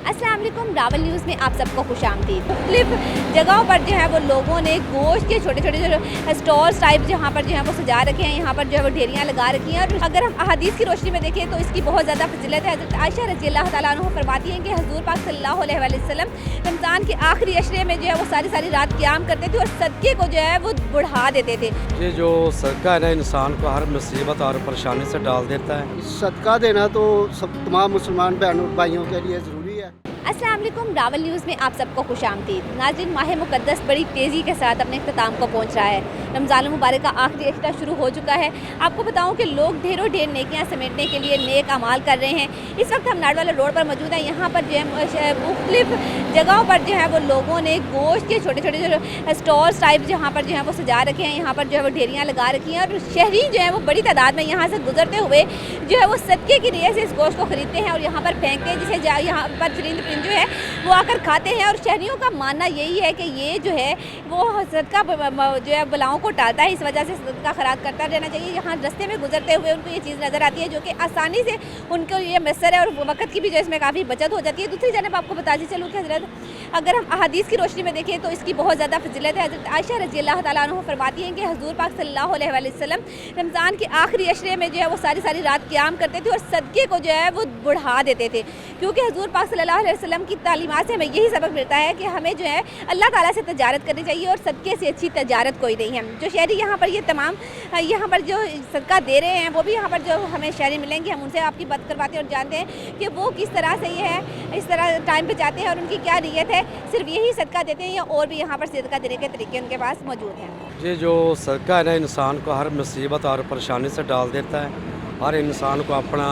अस्सलाम वालेकुम, रावल न्यूज़ में आप सबको खुशामदीद। मुख्तलिफ जगहों पर जो है वो लोगों ने गोश्त के छोटे छोटे जो स्टॉल्स टाइप जहाँ पर जो है वो सजा रखे हैं, यहाँ पर जो है वो ढेरियाँ लगा रखी हैं। और अगर हम अहादीस की रोशनी में देखें तो इसकी बहुत ज़्यादा फजीलत है। हज़रत आयशा रज़ियल्लाहु तआला अन्हा फरमाती हैं कि हज़ूर पाक सल्लल्लाहु अलैहि वसल्लम रमज़ान के आखिरी अशरे में जो है वो सारी सारी रात क़याम करते थे और सदक़े को जो है वो बढ़ा देते थे। ये जो सदका है ना, इंसान को हर मुसीबत और परेशानी से डाल देता है। सदका देना तो सब तमाम मुसलमान बहनों भाइयों के लिए ज़रूरी है। अस्सलाम वालेकुम, रावल न्यूज़ में आप सबको खुशामदीद। नाज़रीन, माह मुक़द्दस बड़ी तेज़ी के साथ अपने इख्तिताम को पहुँच रहा है। रमज़ान मुबारक का आखिरी अशरा शुरू हो चुका है। आपको बताऊं कि लोग ढेरों ढेर नेकियां समेटने के लिए नेक अमाल कर रहे हैं। इस वक्त हम नाडवाला रोड पर मौजूद हैं। यहाँ पर जो है मुख्तलिफ जगहों पर जो है वो लोगों ने गोश्त के छोटे छोटे जो स्टॉल्स टाइप जहाँ पर जो है वो सजा रखे हैं, यहाँ पर जो है वो ढेरियाँ लगा रखी हैं। और शहरी जो है वो बड़ी तादाद में यहाँ से गुजरते हुए जो है वो सदक़े की नीयत से इस गोश्त को ख़रीदते हैं और यहाँ पर फेंकते हैं, जिसे यहाँ पर चरिंद परिंद जो है वो आकर खाते हैं। और शहरियों का मानना यही है कि ये जो है वो सदका जो है बलाओं को टालता है, इस वजह से सदका खैरात करता रहना चाहिए। यहाँ रास्ते में गुजरते हुए उनको ये चीज़ नज़र आती है जो कि आसानी से उनको ये मैसर है और वक्त की भी जो इसमें काफ़ी बचत हो जाती है। दूसरी जानब आपको बताती चलूँ कि हज़रत अगर हम अहादीस की रोशनी में देखें तो इसकी बहुत ज़्यादा फजीलत है। हज़रत आयशा रज़ियल्लाहु तआला अन्हा फरमाती हैं कि हज़ूर पाक सल्लल्लाहु अलैहि वसल्लम रमज़ान के आखिरी अशरे में जो है वो सारी सारी रात क़याम करते थे और सदक़े को जो है वो बढ़ा देते थे। क्योंकि हज़ूर पाक सल्लल्लाहु अलैहि वसल्लम की तालीमात से हमें यही सबक मिलता है कि हमें जो है अल्लाह ताला से तजारत करनी चाहिए और सदक़े से अच्छी तजारत कोई नहीं है। जो शहरी यहाँ पर ये तमाम यहाँ पर जो सदका दे रहे हैं वो भी यहाँ पर जो हमें शहरी मिलेंगे, हम उनसे आपकी बात करवाते हैं और जानते हैं कि वो किस तरह से ये है इस तरह टाइम पे जाते हैं और उनकी क्या नीयत है। सिर्फ यही सदका देते हैं या और भी यहाँ पर सदका देने के तरीके उनके पास मौजूद हैं। ये जो सदका है ना, इंसान को हर मुसीबत और परेशानी से डाल देता है। हर इंसान को अपना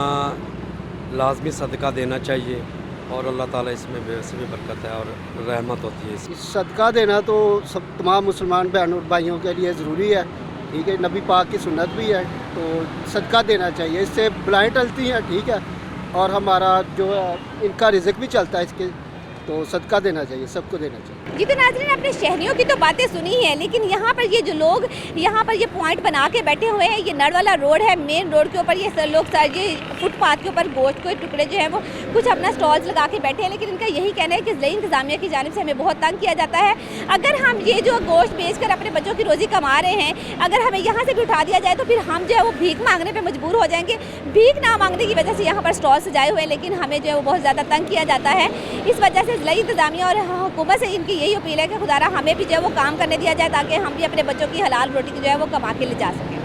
लाजमी सदका देना चाहिए और अल्लाह ताला इसमें वैसे भी बरकत है और रहमत होती है इसकी। सदका देना तो सब तमाम मुसलमान बहनों भाइयों के लिए ज़रूरी है। ठीक है, नबी पाक की सुन्नत भी है, तो सदका देना चाहिए। इससे बलाएँ टलती हैं, ठीक है, और हमारा जो है इनका रिज़्क भी चलता है इसके, तो सदका देना चाहिए, सबको देना चाहिए। जी तो नाज़रीन, आपने शहरियों की तो बातें सुनी है, लेकिन यहाँ पर ये जो लोग यहाँ पर ये पॉइंट बना के बैठे हुए हैं, ये नाडवाला रोड है, मेन रोड के ऊपर ये लोग ये फुटपाथ के ऊपर गोश्त के टुकड़े जो है वो कुछ अपना स्टॉल्स लगा के बैठे हैं। लेकिन इनका यही कहना है कि ज़िला इंतज़ामिया की जानिब से हमें बहुत तंग किया जाता है। अगर हम ये जो गोश्त बेच कर अपने बच्चों की रोज़ी कमा रहे हैं, अगर हमें यहाँ से भी उठा दिया जाए तो फिर हम जो है वो भीख मांगने पर मजबूर हो जाएंगे। भीख ना मांगने की वजह से यहाँ पर स्टॉल सजाए हुए हैं, लेकिन हमें जो है वो बहुत ज़्यादा तंग किया जाता है। इस वजह से ज़िला इंतज़ामिया और हुकूमत से इनकी यही अपील है कि खुदारा हमें भी जो है वो काम करने दिया जाए ताकि हम भी अपने बच्चों की हलाल रोटी जो है वो कमा के ले जा सकें।